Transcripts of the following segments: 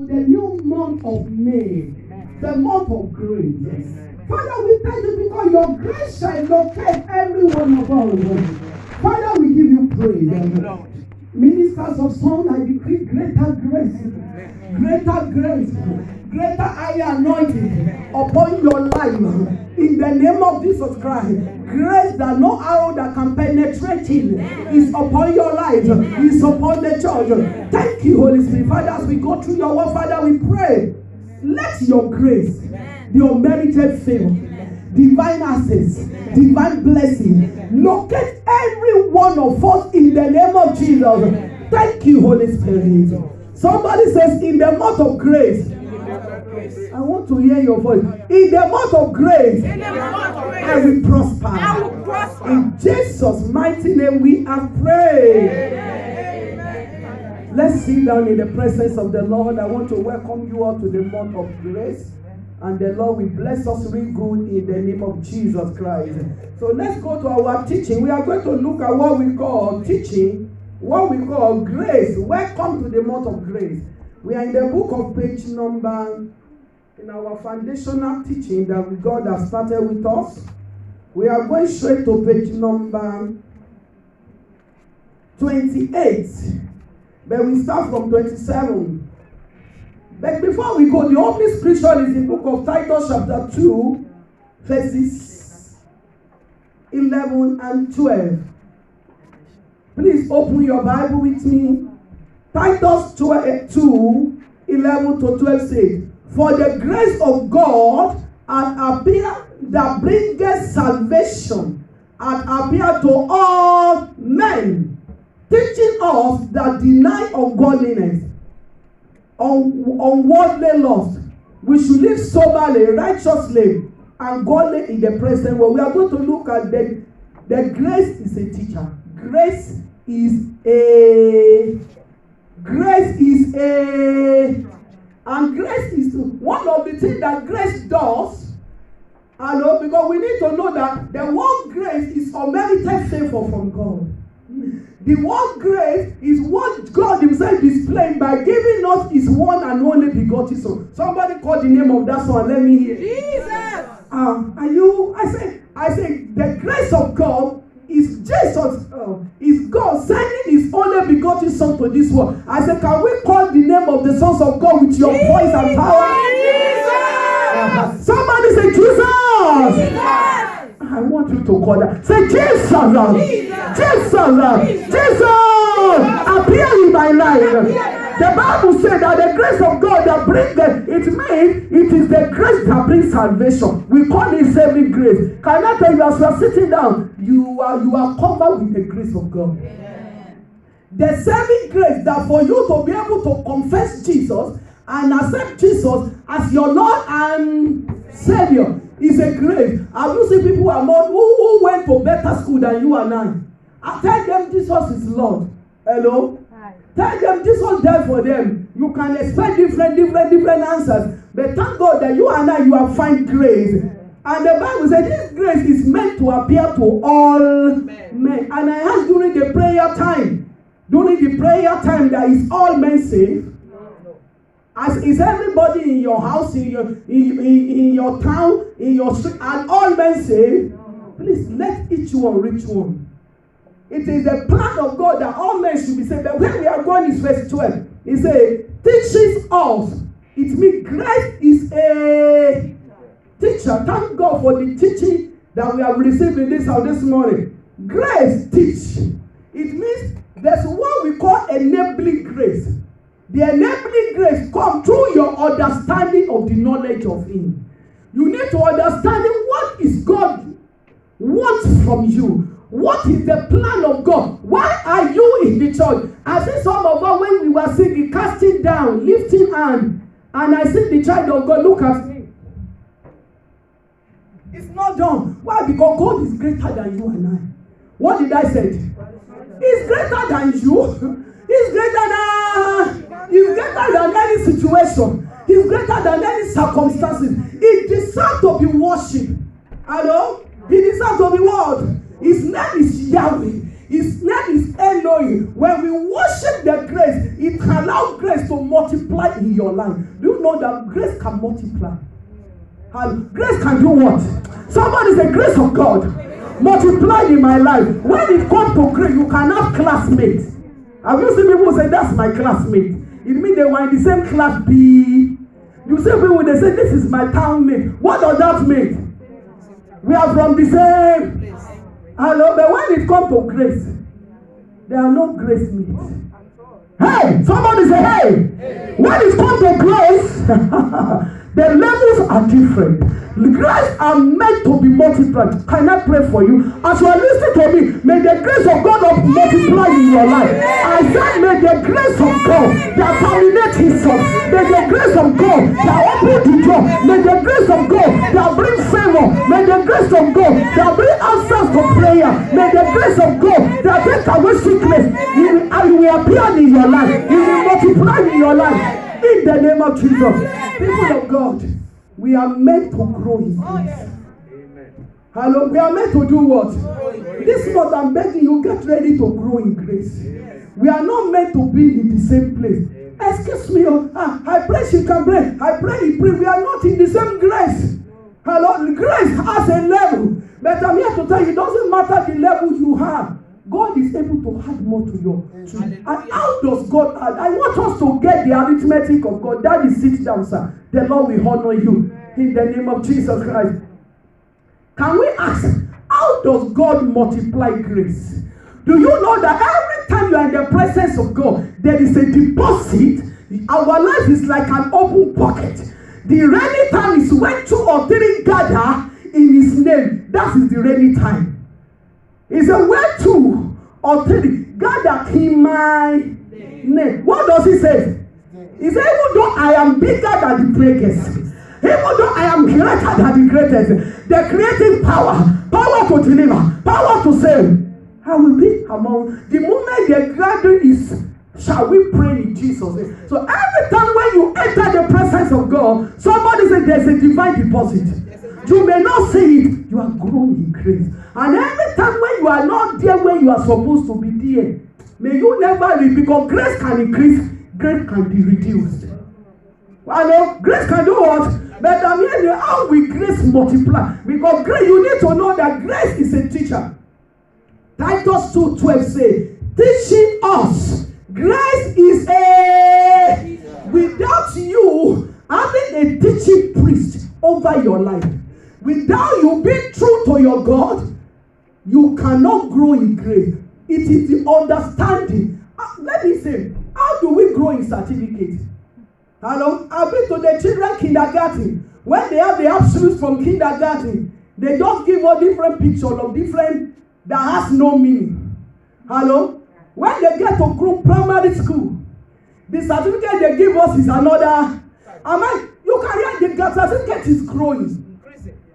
The new month of May, the month of grace. Father, we thank you because your grace shall locate every one of us. Father, we give you praise. Ministers of song, I decree greater grace, greater higher anointing upon your life. In the name of Jesus Christ, grace that no arrow that can penetrate in is upon your life, is upon the church. Thank you, Holy Spirit. Father, as we go through your word, Father, we pray, let your grace, the unmerited favor, divine access, divine blessing, locate every one of us in the name of Jesus. Thank you, Holy Spirit. Somebody says, in the month of grace, I want to hear your voice. In the month of grace, I will prosper. In Jesus' mighty name we have prayed. Let's sit down in the presence of the Lord. I want to welcome you all to the month of grace. And the Lord will bless us real good in the name of Jesus Christ. So let's go to our teaching. We are going to look at what we call teaching, what we call grace. Welcome to the month of grace. We are in the book of page number, in our foundational teaching that God has started with us. We are going straight to page number 28. But we start from 27. But before we go, the opening scripture is in the book of Titus chapter 2, verses 11 and 12. Please open your Bible with me. Titus 2, 11 to 12 says, for the grace of God hath appeared that bringeth salvation, hath appeared to all men, teaching us that deny ungodliness, unworldly lust, we should live soberly, righteously, and godly in the present world. We are going to look at the grace is a teacher. Grace is one of the things that grace does. Because we need to know that the word grace is unmerited favor from God. The word grace is what God himself displayed by giving us his one and only begotten son. Somebody call the name of that son. Let me hear. Jesus. I say the grace of God is Jesus, is God sending his only begotten son to this world. I say, can we call the name of the sons of God with your voice and power? Jesus. Somebody say Jesus. Jesus. I want you to call that. Say Jesus. Jesus. Appear in my life. The Bible said that the grace of God that brings it is the grace that brings salvation. We call it saving grace. Can I tell you, as you are sitting down, you are covered with the grace of God. The saving grace that for you to be able to confess Jesus and accept Jesus as your Lord and Savior is a grace. Have you seen people who went to better school than you and I tell them Jesus is Lord. Hello? Hi. Tell them Jesus died for them. You can expect different answers. But thank God that you and I, you have found grace. And the Bible says this grace is meant to appear to all men. And I asked during the prayer time that is all men saved? As is everybody in your house, in your town, in your street, and all men saved? Please let each one reach one. It is the plan of God that all men should be saved. But when we are going is verse 12. It says, teaches us. It means grace is a teacher. Thank God for the teaching that we have received in this house this morning. Grace teach. It means there's what we call enabling grace. The enabling grace comes through your understanding of the knowledge of him. You need to understand what is God wants from you. What is the plan of God? Why are you in the church? I see some of us when we were singing, casting down, lifting hand, and I see the child of God look at me. It's not done. Why? Because God is greater than you and I. What did I say? He's greater than you. He's greater than any situation. He's greater than any circumstances. He deserves to be worshipped. Hello? He deserves to be what? His name is Yahweh. His name is Elohim. When we worship the grace, it allows grace to multiply in your life. Do you know that grace can multiply? And grace can do what? Somebody say, grace of God multiplied in my life. When it comes to grace, you can have classmates. Have you seen people say, that's my classmate? It means they were in the same class B. You see people, they say, this is my town mate. What does that mean? We are from the same. Hello, but when it comes to grace, there are no grace mates. Hey, somebody say, hey. When it comes to grace, the levels are different. The grace are meant to be multiplied. Can I pray for you? As you are listening to me, may the grace of God multiply in your life. I said, may the grace of God that terminates his son. May the grace of God that opens the door. May the grace of God that brings favor. May the grace of God that brings answers to prayer. May the grace of God that takes away sickness. It will appear in your life. It will multiply in your life. In the name of Jesus. People of God, we are meant to grow in grace. Hello, we are meant to do what? This month I'm begging you, get ready to grow in grace. We are not meant to be in the same place. Excuse me, I pray she can pray. I pray he pray. We are not in the same grace. Hello, grace has a level. But I'm here to tell you, it doesn't matter the level you have. God is able to add more to your truth. And how does God add? I want us to get the arithmetic of God. Daddy, sit down, sir. The Lord will honor you in the name of Jesus Christ. Can we ask, how does God multiply grace? Do you know that every time you are in the presence of God, there is a deposit? Our life is like an open bucket. The rainy time is when 2 or 3 gather in his name. That is the rainy time. He said, where 2 or 3 gather in my name. What does he say? He said, even though I am bigger than the greatest, even though I am greater than the greatest, the creative power to deliver, power to save, I will be among. The moment the gathering is, shall we pray in Jesus' name? So every time when you enter the presence of God, somebody said there's a divine deposit. You may not see it, you are growing in grace. And every time when you are not there where you are supposed to be there, may you never leave, because grace can increase, grace can be reduced. I know grace can do what? But I'm here, how will grace multiply? Because grace, you need to know that grace is a teacher. Titus 2:12 says, teaching us. Grace is without you having a teaching priest over your life. Without you being true to your God, you cannot grow in grace. It is the understanding. Let me say, how do we grow in certificate? Hello? I've been to the children kindergarten. When they have the absolutes from kindergarten, they just give us different pictures of different that has no meaning. Hello? When they get to group primary school, the certificate they give us is another. You can hear the certificate is growing.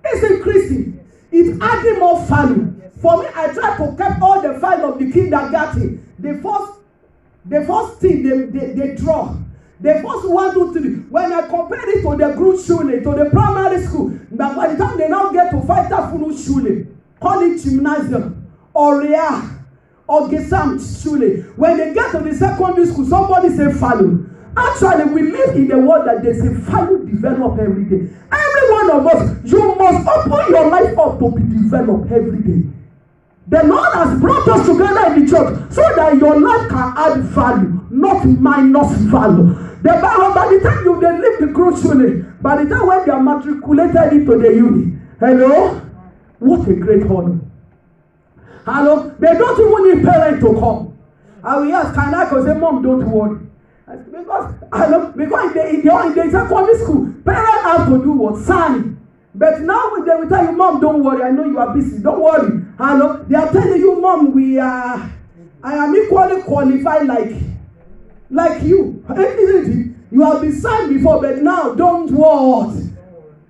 It's increasing. It's adding more value. For me, I try to keep all the files of the kindergarten. The first thing they draw. The first 1, 2, 3. When I compare it to the Grundschule, to the primary school, but by the time they now get to Weiterführungsschule, call it gymnasium, or Real, or Gesamtschule. When they get to the secondary school, somebody say value. Actually, we live in a world that there's a value developed every day. Every one of us, you must open your life up to be developed every day. The Lord has brought us together in the church so that your life can add value, not minus value. The Bible, by the time you leave the Grundschule, by the time when they are matriculated into the uni, hello, what a great honor. Hello, they don't even need parents to come. I will ask, can I go say, Mom, don't worry. Because in the secondary school, parents have to do what? Sign. But now they will tell you, Mom, don't worry, I know you are busy, don't worry. Hello, they are telling you, Mom, I am equally qualified like you. You have been signed before, but now don't worry.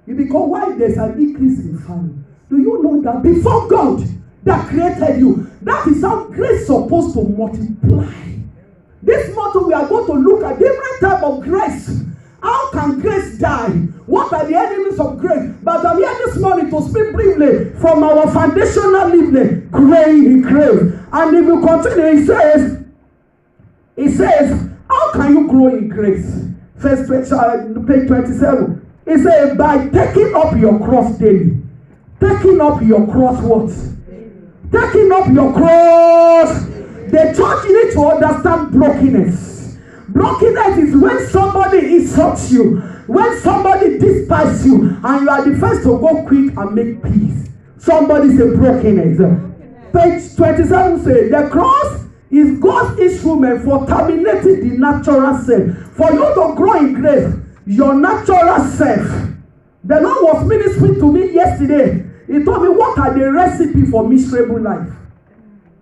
Because why there's an increase in value? Do you know that before God that created you, that is how grace is supposed to multiply. This month we are going to look at different type of grace. How can grace die? What are the enemies of grace? But I'm here this morning to speak briefly from our foundational living, growing in grace. And if you continue, it says, how can you grow in grace? Page 27. It says, by taking up your cross daily. Taking up your cross what? Taking up your cross. The church needs to understand brokenness. Brokenness is when somebody insults you, when somebody despises you, and you are the first to go quick and make peace. Somebody say brokenness. Page 27 says, the cross is God's instrument for terminating the natural self. For you to grow in grace, your natural self. The Lord was ministering to me yesterday. He told me, what are the recipe for miserable life?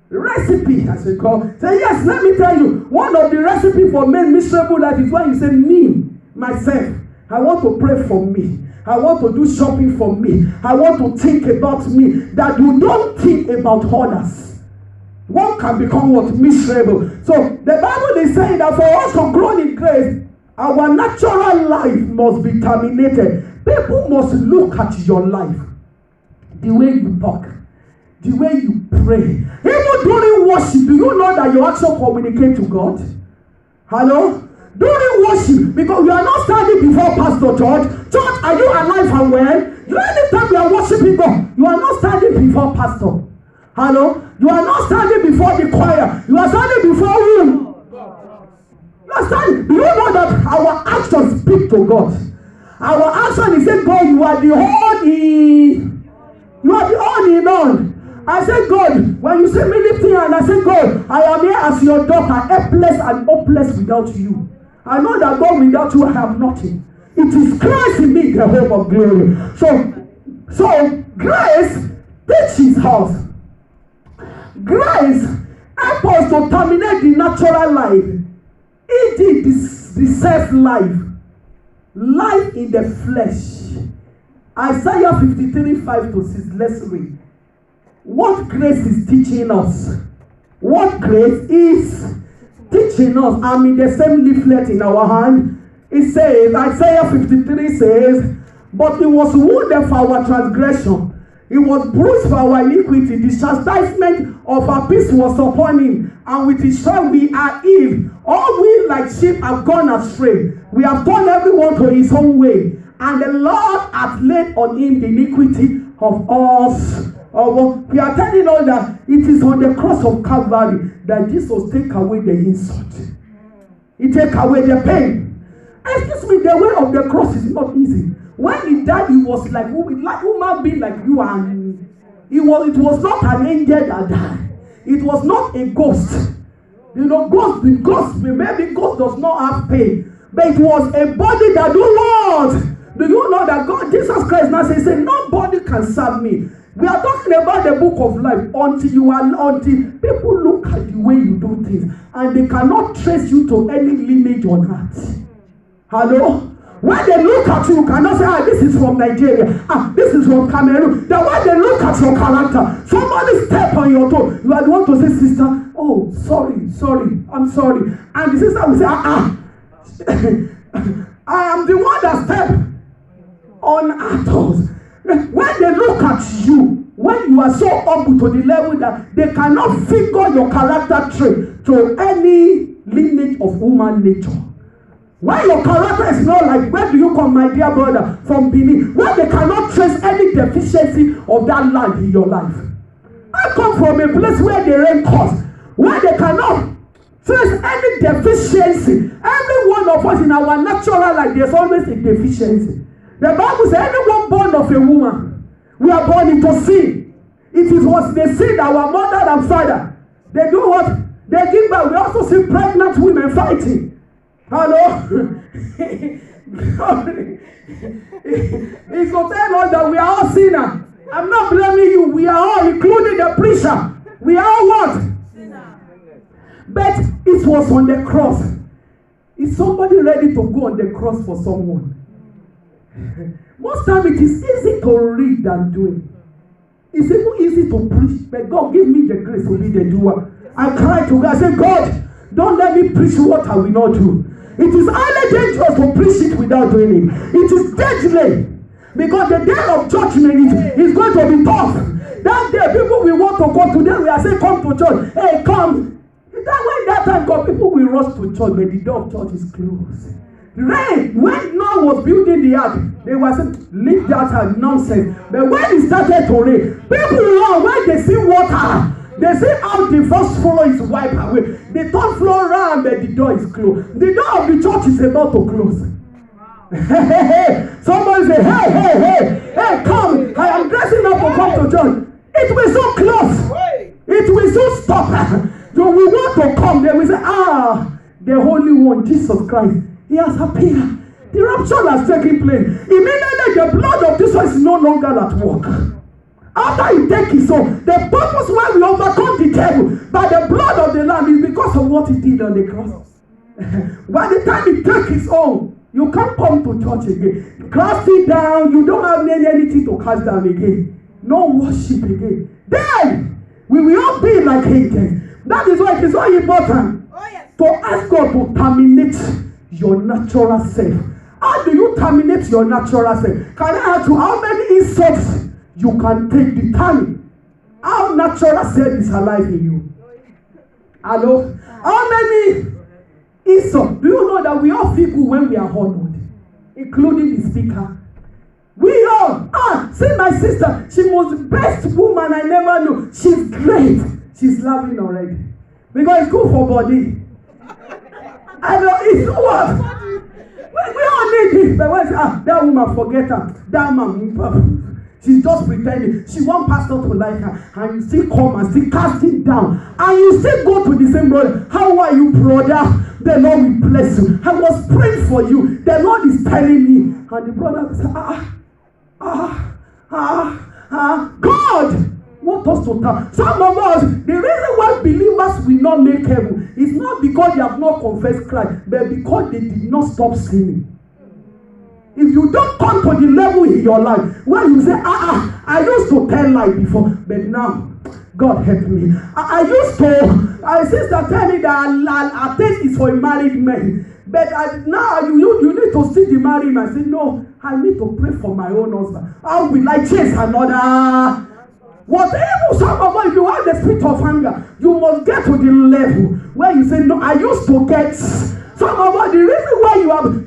Recipe, as we call. Say, yes, let me tell you. One of the recipe for miserable life is when you say, me, myself. I want to pray for me. I want to do shopping for me. I want to think about me. That you don't think about others. One can become what? Miserable. So the Bible is saying that for us to grow in grace, our natural life must be terminated. People must look at your life. The way you talk. The way you pray. Even during worship, do you know that you actually communicate to God? Hello? During worship, because you are not standing before Pastor George. George, are you alive and well? Anytime you are worshiping God, you are not standing before Pastor. Hello? You are not standing before the choir. You are standing before whom? You are standing. Do you know that our actions speak to God? Our action is saying, God, you are the only. You are the only Lord. I say, God, when you see me lifting hand, I say, God, I am here as your daughter, helpless and hopeless without you. I know that God, without you, I have nothing. It is Christ in me, the hope of glory. So grace teaches us. Grace helps us to terminate the natural life. It is the self-life. Life in the flesh. Isaiah 53:5-6. Let's read. What grace is teaching us? What grace is teaching us? I'm in the same leaflet in our hand. It says, Isaiah 53 says, but it was wounded for our transgression. It was bruised for our iniquity. The chastisement of our peace was upon him. And with his stripes we are healed. All we like sheep have gone astray. We have turned everyone to his own way. And the Lord hath laid on him the iniquity of us. We are telling all that it is on the cross of Calvary that Jesus take away the insult. He take away the pain. Excuse me, the way of the cross is not easy. When he died, he was like human being like you and it was not an angel that died. It was not a ghost. You know, maybe ghost does not have pain. But it was a body that do what? Do you know that God, Jesus Christ now says, nobody can serve me. We are talking about the book of life until people look at the way you do things and they cannot trace you to any lineage on earth. Hello? When they look at you, you cannot say, this is from Nigeria. This is from Cameroon. Then when they look at your character, somebody step on your toe. You are the one to say, sister, oh, sorry, I'm sorry. And the sister will say, I am the one that stepped on others. When they look at you, when you are so humble to the level that they cannot figure your character trait to any lineage of human nature. When your character is not like, where do you come, my dear brother, from Benin? When they cannot trace any deficiency of that land in your life. I come from a place where the rain comes, where they cannot trace any deficiency. Every one of us in our natural life, there's always a deficiency. The Bible says, anyone born of a woman, we are born into sin. It was the sin that our mother and father, they do what? They give birth. We also see pregnant women fighting. Hello? It's to tell us that we are all sinners. I'm not blaming you. We are all, including the preacher. We are all what? But it was on the cross. Is somebody ready to go on the cross for someone? Most time it is easy to read than do it. It's even easy to preach, but God give me the grace to be the doer. I cry to God, I say, God, don't let me preach what I will not do. It is highly dangerous to preach it without doing it. It is deadly, because the day of judgment is going to be tough. That day, people will want to go. Today, we are saying, come to church. Hey, come. That time come, people will rush to church, but the door of church is closed. Rain, when Noah was building the ark, they were saying, leave that as nonsense. But when it started to rain, people run when they see water. They see how the first floor is wiped away. The third floor ran, but the door is closed. The door of the church is about to close. Somebody say, hey, come. I am dressing up to come to church. It will soon close. It will soon stop. So we want to come. Then we say, the Holy One, Jesus Christ, He has appeared. The rapture has taken place. Immediately the blood of Jesus is no longer at work. After He takes His own, the purpose why we overcome the devil by the blood of the Lamb is because of what He did on the cross. By the time He takes His own, you can't come to church again. Cast it down. You don't have anything to cast down again. No worship again. Then we will all be like angels. That is why it is so important to ask God to terminate your natural self. How do you terminate your natural self? Can I ask you how many insults you can take? Determine how natural self is alive in you. Hello? How many insults? Do you know that we all feel good when we are honored, including the speaker? We all, see my sister, she was the best woman I never knew. She's great. She's laughing already. Because it's good for body. I know it's what? We all need this. But when that woman forget her. That man, she's just pretending. She wants pastor to like her. And you still come and still cast it down. And you still go to the same brother. How are you, brother? The Lord will bless you. I was praying for you. The Lord is telling me. And the brother said, God want us to tell. Some of us, the reason why believers will not make heaven is not because they have not confessed Christ, but because they did not stop sinning. If you don't come to the level in your life where you say, I used to tell lies before, but now God help me. I used to, my sister tell me that a taste is for a married man. But now you need to see the married man. I say, no, I need to pray for my own husband. How will I chase another? Whatever, some of us, if you have the spirit of anger, you must get to the level where you say, no, I used to get. Some of us, the reason why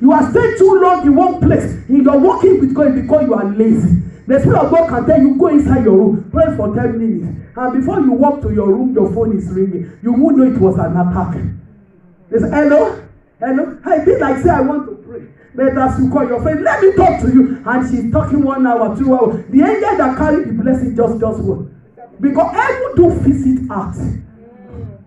you are staying too long in one place, you're working with God because you are lazy. The Spirit of God can tell you, go inside your room, pray for 10 minutes. And before you walk to your room, your phone is ringing. You won't know it was an attack. They say, hello? I feel like say I want to pray. But as you call your friend, let me talk to you. And she's talking 1 hour, 2 hours. The angel that carried the blessing just what? Because heaven do visit out.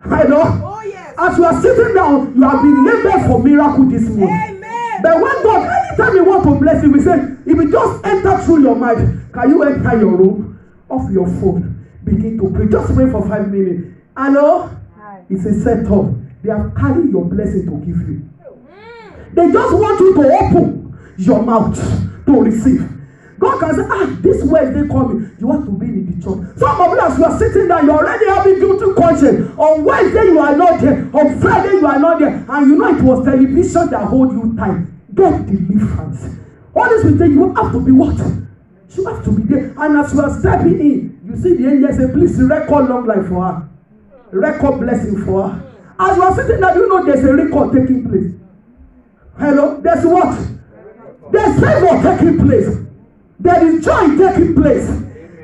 Hello? Oh, yes. As you are sitting down, you have been labeled for miracle this morning. Amen. But when God, anytime you want to bless you, we say, if you just enter through your mind, can you enter your room, off your phone, begin to pray? Just pray for 5 minutes. Hello? Hi. It's a setup. They have carried your blessing to give you. They just want you to open your mouth to receive. God can say, this Wednesday coming, you want to be in the church. Some of you, as you are sitting there, you're already having guilty conscience. On Wednesday, you are not there. On Friday, you are not there. And you know it was television that hold you tight. Get deliverance. All this will tell you have to be what? You have to be there. And as you are stepping in, you see the angel say, please record long life for her. Record blessing for her. As you are sitting there, you know there's a record taking place. Hello? There's what? There's favor taking place. There is joy taking place.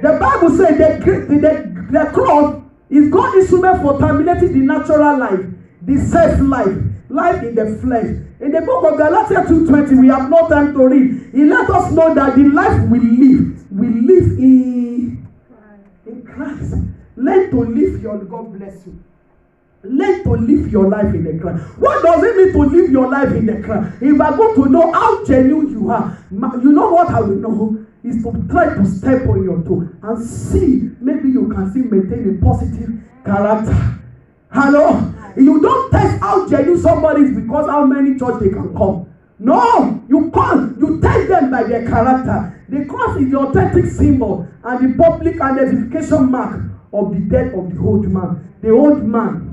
The Bible says the cross is God's instrument for terminating the natural life, the self-life, life in the flesh. In the book of Galatians 2:20, we have no time to read. He let us know that the life we live in Christ. Learn to live your, God bless you. Learn to live your life in the Christ. What does it mean to live your life in the Christ? If I go to know how genuine you are, you know what I will know is to try to step on your toe and see, maybe you can still maintain a positive character. Hello? You don't test how genuine somebody is because how many church they can come. No, you can't. You test them by their character. The cross is the authentic symbol and the public identification mark of the death of the old man. The old man.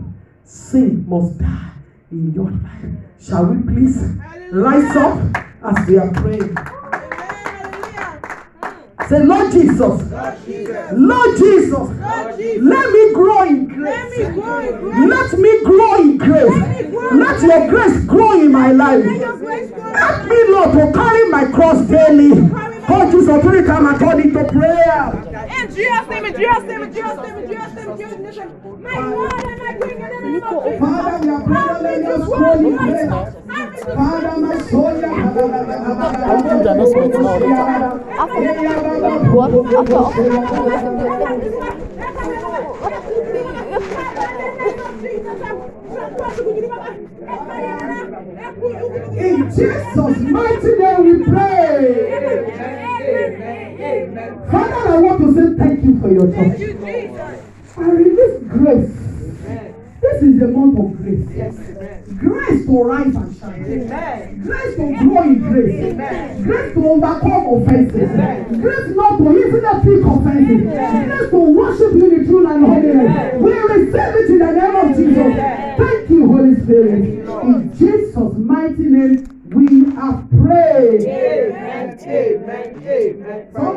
Sin must die in your life. Shall we please rise up as we are praying? Say, Lord Jesus. Lord Jesus. Let me grow in grace. Let me grow in grace. Let your grace grow in my life. Help me, Lord, to carry my cross daily. God, Jesus, authority come and turn into prayer. In Jesus' name, in Jesus' name, in Jesus' name, in Jesus' name, in Jesus' name. My God and my King, in the name of Jesus. Father, we are praying, let us grow in grace. Father, my soul, in Jesus' mighty name we pray. Father, I want to say thank you for your touch. I release grace. This is the month of grace. Grace to rise and shine. Grace to grow in grace. Grace to overcome offenses. Grace not to easily pick offenses. Grace to worship you in truth and holiness. We receive it in the name of Jesus. Thank you, Holy Spirit. In Jesus' mighty name we have prayed. Amen. Amen. Amen.